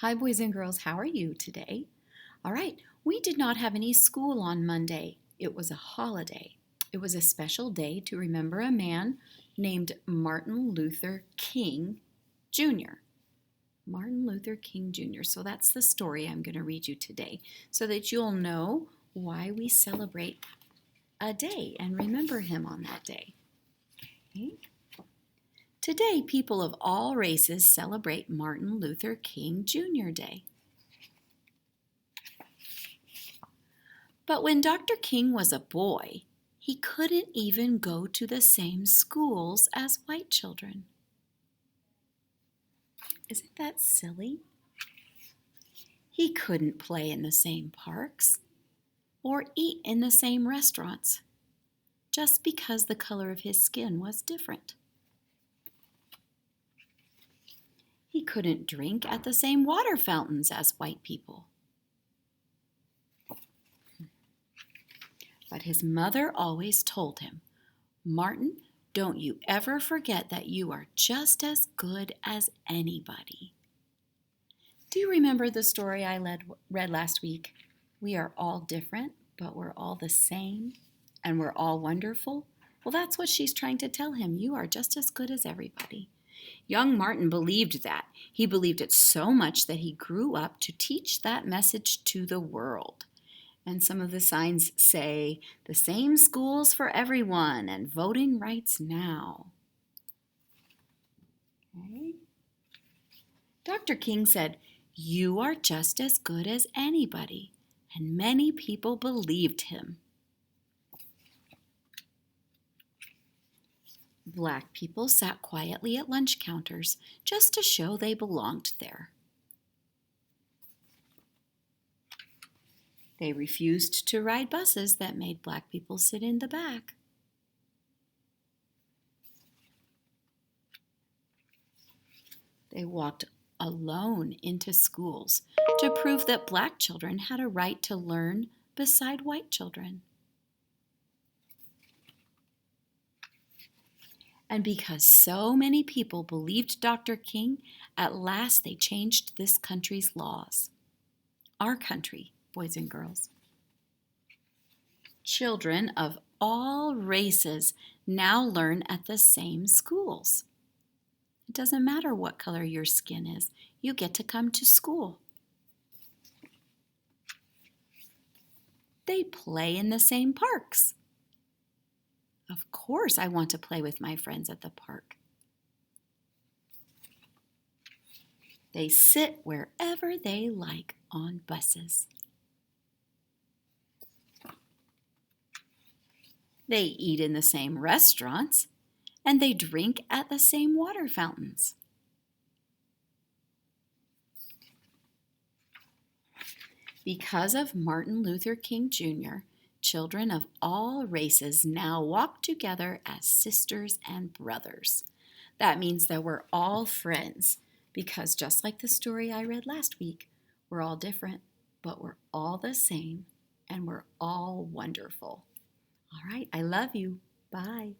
Hi, boys and girls. How are you today? All right, we did not have any school on Monday. It was a holiday. It was a special day to remember a man named Martin Luther King Jr. Martin Luther King Jr. So that's the story I'm going to read you today so that you'll know why we celebrate a day and remember him on that day. Okay? Today, people of all races celebrate Martin Luther King Jr. Day. But when Dr. King was a boy, he couldn't even go to the same schools as white children. Isn't that silly? He couldn't play in the same parks or eat in the same restaurants just because the color of his skin was different. He couldn't drink at the same water fountains as white people. But his mother always told him, "Martin, don't you ever forget that you are just as good as anybody." Do you remember the story I read last week? We are all different, but we're all the same, and we're all wonderful. Well, that's what she's trying to tell him. You are just as good as everybody. Young Martin believed that. He believed it so much that he grew up to teach that message to the world. And some of the signs say, "The same schools for everyone," and "Voting rights now." Okay. Dr. King said, "You are just as good as anybody," and many people believed him. Black people sat quietly at lunch counters just to show they belonged there. They refused to ride buses that made black people sit in the back. They walked alone into schools to prove that black children had a right to learn beside white children. And because so many people believed Dr. King, at last they changed this country's laws. Our country, boys and girls. Children of all races now learn at the same schools. It doesn't matter what color your skin is, you get to come to school. They play in the same parks. Of course, I want to play with my friends at the park. They sit wherever they like on buses. They eat in the same restaurants, and they drink at the same water fountains. Because of Martin Luther King Jr., children of all races now walk together as sisters and brothers. That means that we're all friends, because just like the story I read last week, we're all different, but we're all the same, and we're all wonderful. All right, I love you. Bye.